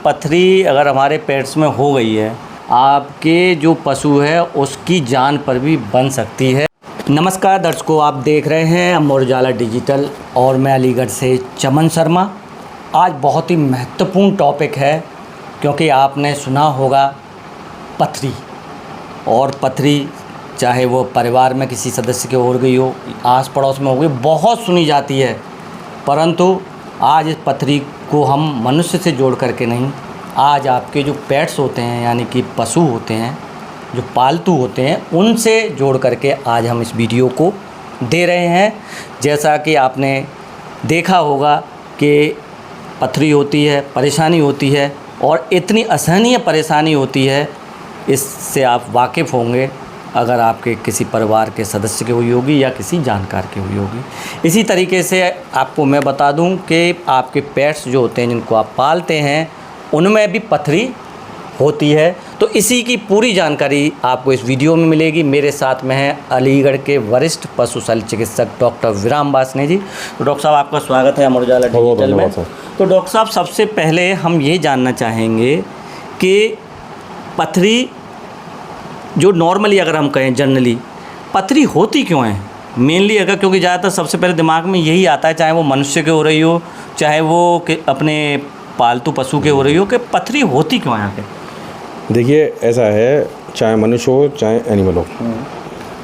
पथरी अगर हमारे पेट्स में हो गई है, आपके जो पशु है उसकी जान पर भी बन सकती है। नमस्कार दर्शकों, आप देख रहे हैं अमर उजाला डिजिटल और मैं अलीगढ़ से चमन शर्मा। आज बहुत ही महत्वपूर्ण टॉपिक है क्योंकि आपने सुना होगा पथरी, और पथरी चाहे वो परिवार में किसी सदस्य के हो गई हो, आस पड़ोस में हो गई, बहुत सुनी जाती है। परंतु आज इस पथरी को हम मनुष्य से जोड़ करके नहीं, आज आपके जो पेट्स होते हैं यानी कि पशु होते हैं, जो पालतू होते हैं, उनसे जोड़ करके आज हम इस वीडियो को दे रहे हैं। जैसा कि आपने देखा होगा कि पथरी होती है, परेशानी होती है, और इतनी असहनीय परेशानी होती है, इससे आप वाकिफ़ होंगे अगर आपके किसी परिवार के सदस्य की हुई होगी या किसी जानकार की हुई होगी। इसी तरीके से आपको मैं बता दूं कि आपके पेट्स जो होते हैं, जिनको आप पालते हैं, उनमें भी पथरी होती है। तो इसी की पूरी जानकारी आपको इस वीडियो में मिलेगी। मेरे साथ में हैं अलीगढ़ के वरिष्ठ पशु शल्य चिकित्सक डॉक्टर विराम वासने जी। तो डॉक्टर साहब, आपका स्वागत है अमर उजाला डिजिटल में। तो डॉक्टर साहब, सबसे पहले हम ये जानना चाहेंगे कि पथरी जो नॉर्मली अगर हम कहें जनरली पथरी होती क्यों है मेनली, अगर क्योंकि ज़्यादातर सबसे पहले दिमाग में यही आता है, चाहे वो मनुष्य के हो रही हो, चाहे वो कि अपने पालतू पशु के हो रही हो, कि पथरी होती क्यों है यहाँ पे? देखिए, ऐसा है, चाहे मनुष्य हो चाहे एनिमल हो,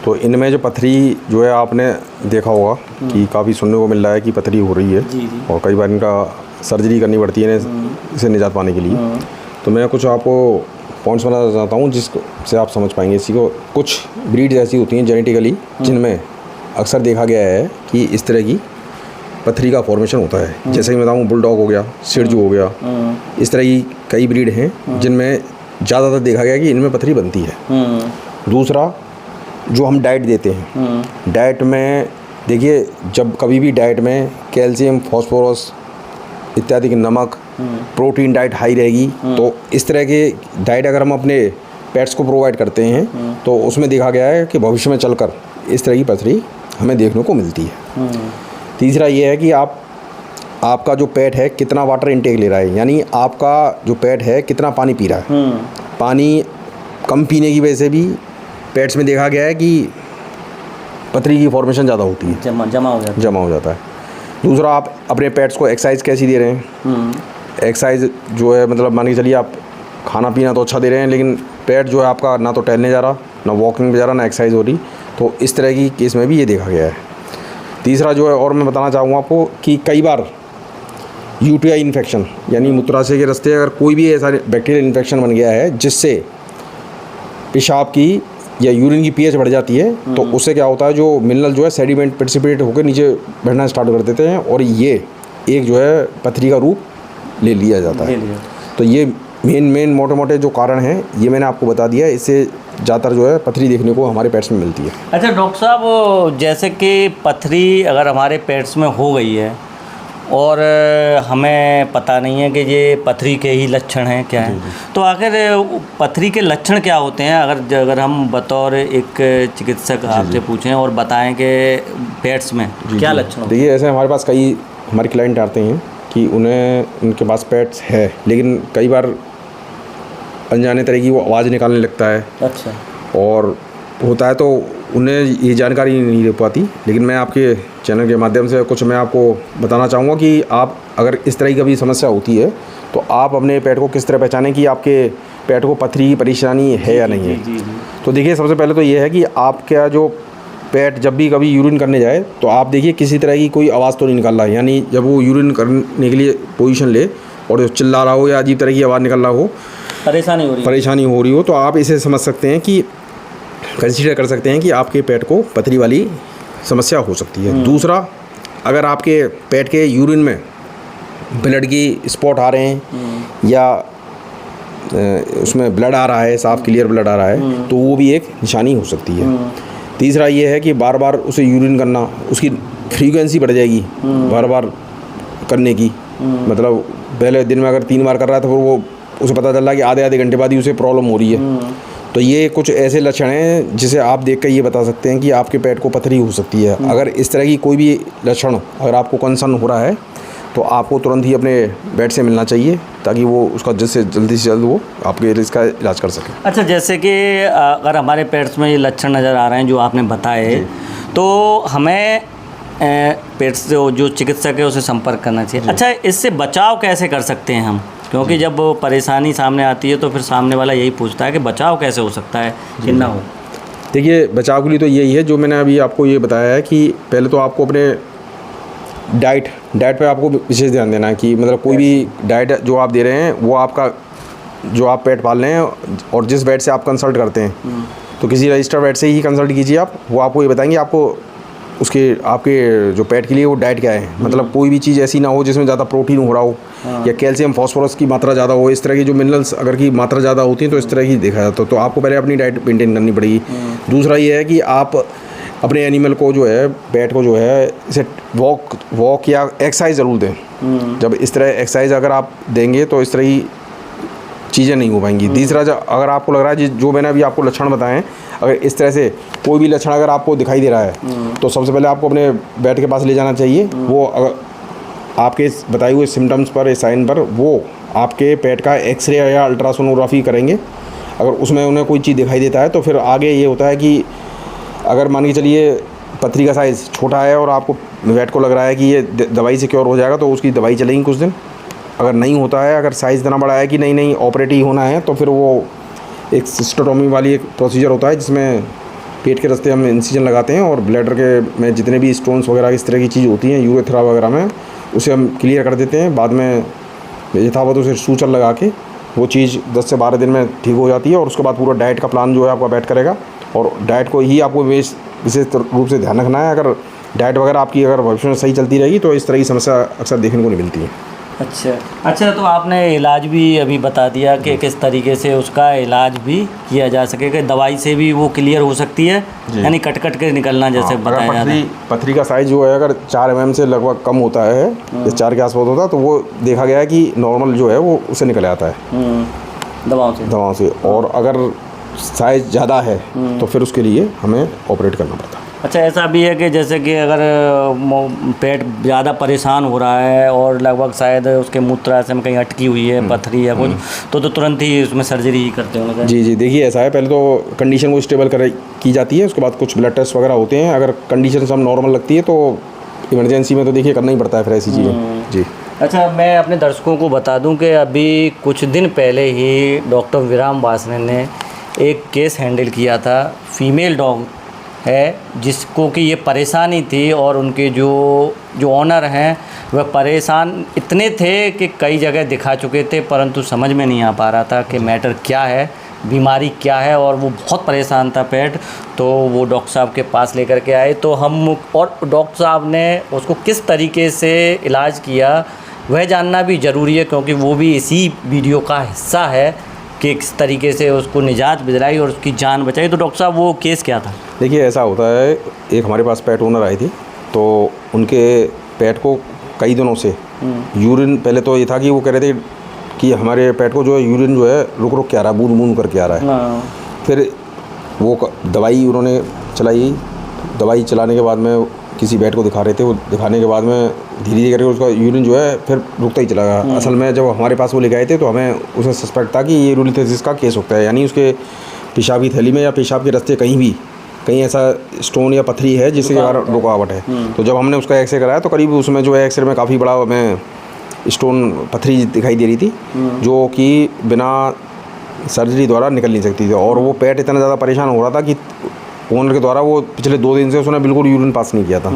तो इनमें जो पथरी जो है आपने देखा होगा कि काफ़ी सुनने को मिल रहा है कि पथरी हो रही है। जी। और कई बार इनका सर्जरी करनी पड़ती है इसे निजात पाने के लिए। तो मैं कुछ आपको पॉइंट्स बनाना चाहता हूँ जिससे आप समझ पाएंगे इसी को। कुछ ब्रीड्स ऐसी होती हैं जेनेटिकली जिनमें अक्सर देखा गया है कि इस तरह की पथरी का फॉर्मेशन होता है। जैसे कि मैं बताऊँ, बुलडॉग हो गया, सिरजू हो गया, इस तरह की कई ब्रीड हैं जिनमें ज़्यादातर देखा गया कि इनमें पथरी बनती है। दूसरा, जो हम डाइट देते हैं, डाइट में देखिए, जब कभी भी डाइट में कैल्शियम, फॉस्फोरस इत्यादि के नमक, प्रोटीन डाइट हाई रहेगी, तो इस तरह के डाइट अगर हम अपने पेट्स को प्रोवाइड करते हैं तो उसमें देखा गया है कि भविष्य में चलकर इस तरह की पथरी हमें देखने को मिलती है। तीसरा ये है कि आपका जो पेट है कितना वाटर इनटेक ले रहा है, यानी आपका जो पेट है कितना पानी पी रहा है। पानी कम पीने की वजह से भी पेट्स में देखा गया है कि पथरी की फॉर्मेशन ज़्यादा होती है, जमा हो जाता है। दूसरा, आप अपने पेट्स को एक्सरसाइज कैसी दे रहे हैं। एक्सरसाइज जो है, मतलब मान के चलिए आप खाना पीना तो अच्छा दे रहे हैं, लेकिन पेट जो है आपका ना तो टहलने जा रहा, ना वॉकिंग पे जा रहा, ना एक्सरसाइज हो रही, तो इस तरह की केस में भी ये देखा गया है। तीसरा जो है, और मैं बताना चाहूँगा आपको कि कई बार यूटीआई इन्फेक्शन यानी मूत्राशय के रास्ते अगर कोई भी ऐसा बैक्टीरियल इन्फेक्शन बन गया है जिससे पेशाब की या यूरिन की पीएच बढ़ जाती है, तो उससे क्या होता है, जो मिनरल जो है सेडिमेंट प्रेसिपिटेट होकर नीचे बढ़ना स्टार्ट कर देते हैं, और ये एक जो है पथरी का रूप ले लिया जाता है। तो ये मेन मोटे मोटे जो कारण हैं ये मैंने आपको बता दिया है। इससे ज़्यादातर जो है पथरी देखने को हमारे पेट्स में मिलती है। अच्छा डॉक्टर साहब, जैसे कि पथरी अगर हमारे पेट्स में हो गई है और हमें पता नहीं है कि ये पथरी के ही लक्षण हैं क्या हैं, तो आखिर पथरी के लक्षण क्या होते हैं, अगर हम बतौर एक चिकित्सक आपसे पूछें और बताएं कि पेट्स में क्या लक्षण होते हैं? देखिए, ऐसे हमारे पास कई हमारे क्लाइंट आते हैं कि उनके पास पेट्स है, लेकिन कई बार अनजाने तरह की वो आवाज़ निकालने लगता है। अच्छा। और होता है तो उन्हें ये जानकारी नहीं दे पाती, लेकिन मैं आपके चैनल के माध्यम से कुछ मैं आपको बताना चाहूँगा कि आप अगर इस तरह की कभी समस्या होती है तो आप अपने पेट को किस तरह पहचानें कि आपके पेट को पथरी की परेशानी है या नहीं है। तो देखिए, सबसे पहले तो ये है कि आपका जो पेट जब भी कभी यूरिन करने जाए तो आप देखिए किसी तरह की कोई आवाज़ तो नहीं निकाल रहा है, यानी जब वो यूरिन करने के लिए पोजीशन ले और चिल्ला रहा हो या अजीब तरह की आवाज़ निकल रहा हो, परेशानी हो रही हो, तो आप इसे समझ सकते हैं कि कंसीडर कर सकते हैं कि आपके पेट को पथरी वाली समस्या हो सकती है। दूसरा, अगर आपके पेट के यूरिन में ब्लड की स्पॉट आ रहे हैं या उसमें ब्लड आ रहा है, साफ क्लियर ब्लड आ रहा है, तो वो भी एक निशानी हो सकती है। तीसरा ये है कि बार बार उसे यूरिन करना, उसकी फ्रीक्वेंसी बढ़ जाएगी बार बार करने की, मतलब पहले दिन में अगर 3 बार कर रहा है तो फिर वो उसे पता चल रहा है कि आधे घंटे बाद ही उसे प्रॉब्लम हो रही है। तो ये कुछ ऐसे लक्षण हैं जिसे आप देख कर ये बता सकते हैं कि आपके पेट को पथरी हो सकती है। अगर इस तरह की कोई भी लक्षण अगर आपको कंसर्न हो रहा है तो आपको तुरंत ही अपने वेट से मिलना चाहिए ताकि वो उसका जल्दी से जल्द वो आपके इसका इलाज कर सके। अच्छा, जैसे कि अगर हमारे पेट्स में ये लक्षण नज़र आ रहे हैं जो आपने बताए, तो हमें पेट्स जो चिकित्सक है उसे संपर्क करना चाहिए। अच्छा, इससे बचाव कैसे कर सकते हैं हम? क्योंकि जब परेशानी सामने आती है तो फिर सामने वाला यही पूछता है कि बचाव कैसे हो सकता है कि ना हो। देखिए, बचाव के लिए तो यही है जो मैंने अभी आपको ये बताया है कि पहले तो आपको अपने डाइट पे आपको विशेष ध्यान देना है कि मतलब कोई भी डाइट जो आप दे रहे हैं वो आपका जो आप पेट पाल रहे हैं और जिस वेट से आप कंसल्ट करते हैं तो किसी रजिस्टर्ड वेट से ही कंसल्ट कीजिए आप। वो आपको ये बताएंगे आपको उसके आपके जो पेट के लिए वो डाइट क्या है। मतलब कोई भी चीज़ ऐसी ना हो जिसमें ज़्यादा प्रोटीन हो रहा हो या कैल्शियम फॉस्फोरस की मात्रा ज़्यादा हो। इस तरह की जो मिनरल्स अगर की मात्रा ज़्यादा होती है तो इस तरह की देखा जाता है। तो आपको पहले अपनी डाइट मेंटेन करनी पड़ेगी। दूसरा ये है कि आप अपने एनिमल को जो है पेट को जो है इसे वॉक या एक्सरसाइज ज़रूर दें। जब इस तरह एक्सरसाइज अगर आप देंगे तो इस तरह की चीज़ें नहीं हो पाएंगी। तीसरा, अगर आपको लग रहा है जो मैंने अभी आपको लक्षण बताए हैं, अगर इस तरह से कोई भी लक्षण अगर आपको दिखाई दे रहा है तो सबसे पहले आपको अपने वेट के पास ले जाना चाहिए। वो अगर आपके बताए हुए सिम्टम्स पर साइन पर वो आपके पेट का एक्सरे या अल्ट्रासोनोग्राफी करेंगे। अगर उसमें उन्हें कोई चीज़ दिखाई देता है तो फिर आगे ये होता है कि अगर मान के चलिए पथरी का साइज़ छोटा है और आपको वेट को लग रहा है कि ये दवाई से क्योर हो जाएगा तो उसकी दवाई चलेगी कुछ दिन। अगर नहीं होता है, अगर साइज़ इतना बड़ा है कि नहीं ऑपरेट ही होना है तो फिर वो एक सिस्टोटॉमी वाली एक प्रोसीजर होता है जिसमें पेट के रास्ते हम इंसिजन लगाते हैं और ब्लैडर के में जितने भी स्टोन्स वगैरह इस तरह की चीज़ होती हैं यूरेथ्रा वगैरह में उसे हम क्लियर कर देते हैं। बाद में यथावत उसे सूचर लगा के वो चीज़ 10 से 12 दिन में ठीक हो जाती है और उसके बाद पूरा डाइट का प्लान जो है आपका बैठ करेगा और डाइट को ही आपको विशेष रूप से ध्यान रखना है। अगर डाइट वगैरह आपकी अगर भविष्य में सही चलती रहेगी तो इस तरह की समस्या अक्सर देखने को नहीं मिलती है। अच्छा, तो आपने इलाज भी अभी बता दिया कि किस तरीके से उसका इलाज भी किया जा सकेगा। दवाई से भी वो क्लियर हो सकती है, यानी कट के निकलना जैसे बताया जाता है। पथरी का साइज़ जो है अगर 4 mm से लगभग कम होता है या 4 के आसपास होता है तो वो देखा गया है कि नॉर्मल जो है वो उसे निकल आता है दवाओं से। और अगर साइज़ ज़्यादा है तो फिर उसके लिए हमें ऑपरेट करना पड़ता है। अच्छा, ऐसा भी है कि जैसे कि अगर पेट ज़्यादा परेशान हो रहा है और लगभग शायद उसके मूत्राशय में कहीं अटकी हुई है पथरी या कुछ तो तुरंत ही उसमें सर्जरी ही करते होंगे। जी, देखिए ऐसा है, पहले तो कंडीशन को स्टेबल की जाती है, उसके बाद कुछ ब्लड टेस्ट वगैरह होते हैं। अगर कंडीशन सब नॉर्मल लगती है तो इमरजेंसी में तो देखिए करना ही पड़ता है फिर ऐसी चीज़ें। जी। अच्छा, मैं अपने दर्शकों को बता दूं कि अभी कुछ दिन पहले ही डॉक्टर विराम वासने ने एक केस हैंडल किया था। फीमेल डॉग है जिसको कि ये परेशानी थी और उनके जो ऑनर हैं वह परेशान इतने थे कि कई जगह दिखा चुके थे परंतु समझ में नहीं आ पा रहा था कि मैटर क्या है, बीमारी क्या है, और वो बहुत परेशान था पेट। तो वो डॉक्टर साहब के पास लेकर के आए तो हम और डॉक्टर साहब ने उसको किस तरीके से इलाज किया वह जानना भी ज़रूरी है क्योंकि वो भी इसी वीडियो का हिस्सा है कि किस तरीके से उसको निजात दिलाई और उसकी जान बचाई। तो डॉक्टर साहब वो केस क्या था? देखिए ऐसा होता है, एक हमारे पास पेट ओनर आई थी तो उनके पेट को कई दिनों से यूरिन, पहले तो ये था कि वो कह रहे थे कि हमारे पेट को जो है यूरिन जो है रुक के आ रहा है, बूंद बूंद करके आ रहा है। फिर वो दवाई उन्होंने चलाई, दवाई चलाने के बाद में किसी वेट को दिखा रहे थे, वो दिखाने के बाद में धीरे धीरे करके उसका यूरिन जो है फिर रुकता ही चला गया। असल में जब हमारे पास वो लेके आए थे तो हमें उसे सस्पेक्ट था कि ये यूरिथेसिस का केस होता है, यानी उसके पेशाब की थैली में या पेशाब के रास्ते कहीं ऐसा स्टोन या पथरी है जिसके कारण रुकावट है। तो जब हमने उसका एक्सरे कराया तो करीब उसमें जो है एक्सरे में काफ़ी बड़ा हमें स्टोन पथरी दिखाई दे रही थी जो कि बिना सर्जरी द्वारा निकल नहीं सकती थी। और वो पेट इतना ज़्यादा परेशान हो रहा था कि ओनर के द्वारा वो पिछले 2 दिन से उसने बिल्कुल यूरिन पास नहीं किया था।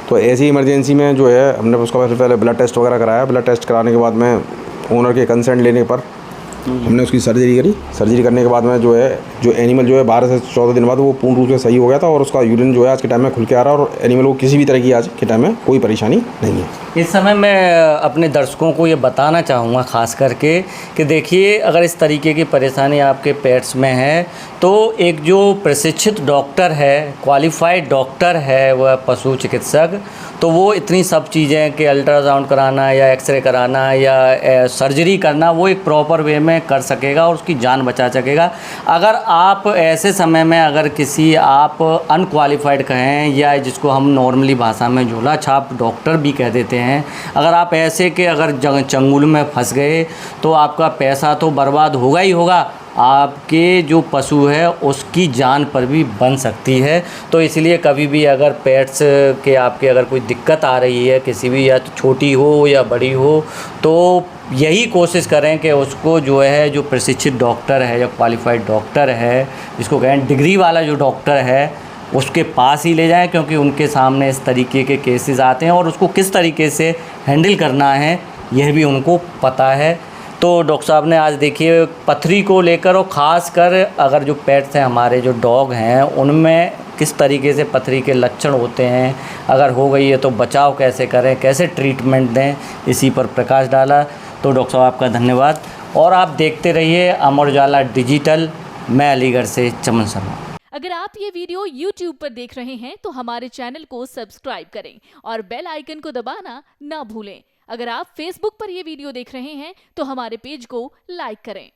तो ऐसी इमरजेंसी में जो है हमने उसका पहले ब्लड टेस्ट वगैरह कराया। ब्लड टेस्ट कराने के बाद में ओनर के कंसेंट लेने पर हमने उसकी सर्जरी करी। सर्जरी करने के बाद में जो एनिमल जो है 12 से 14 दिन बाद वो पूर्ण रूप से सही हो गया था और उसका यूरिन जो है आज के टाइम में खुल के आ रहा है और एनिमल को किसी भी तरह की आज के टाइम में कोई परेशानी नहीं है। इस समय मैं अपने दर्शकों को ये बताना चाहूँगा ख़ास करके कि देखिए अगर इस तरीके की परेशानी आपके पेट्स में है तो एक जो प्रशिक्षित डॉक्टर है, क्वालिफाइड डॉक्टर है, वह पशु चिकित्सक, तो वो इतनी सब चीज़ें कि अल्ट्रासाउंड कराना या एक्सरे कराना या सर्जरी करना वो एक प्रॉपर वे में में कर सकेगा और उसकी जान बचा सकेगा। अगर आप ऐसे समय में अगर किसी आप अनक्वालिफाइड कहें या जिसको हम नॉर्मली भाषा में झोला छाप डॉक्टर भी कह देते हैं, अगर आप ऐसे के अगर चंगुल में फंस गए तो आपका पैसा तो बर्बाद होगा ही होगा, आपके जो पशु है उसकी जान पर भी बन सकती है। तो इसलिए कभी भी अगर पेट्स के आपके अगर कोई दिक्कत आ रही है किसी भी, या तो छोटी हो या बड़ी हो, तो यही कोशिश करें कि उसको जो है जो प्रशिक्षित डॉक्टर है या क्वालिफाइड डॉक्टर है, जिसको कहें डिग्री वाला जो डॉक्टर है, उसके पास ही ले जाएं, क्योंकि उनके सामने इस तरीके के केसेस आते हैं और उसको किस तरीके से हैंडल करना है यह भी उनको पता है। तो डॉक्टर साहब ने आज देखिए पथरी को लेकर और ख़ास कर अगर जो पेट्स हैं हमारे जो डॉग हैं उनमें किस तरीके से पथरी के लक्षण होते हैं, अगर हो गई है तो बचाव कैसे करें, कैसे ट्रीटमेंट दें, इसी पर प्रकाश डाला। तो डॉक्टर साहब आपका धन्यवाद और आप देखते रहिए अमर उजाला डिजिटल। मैं अलीगढ़ से चमन शर्मा। अगर आप ये वीडियो YouTube पर देख रहे हैं तो हमारे चैनल को सब्सक्राइब करें और बेल आइकन को दबाना ना भूलें। अगर आप Facebook पर ये वीडियो देख रहे हैं तो हमारे पेज को लाइक करें।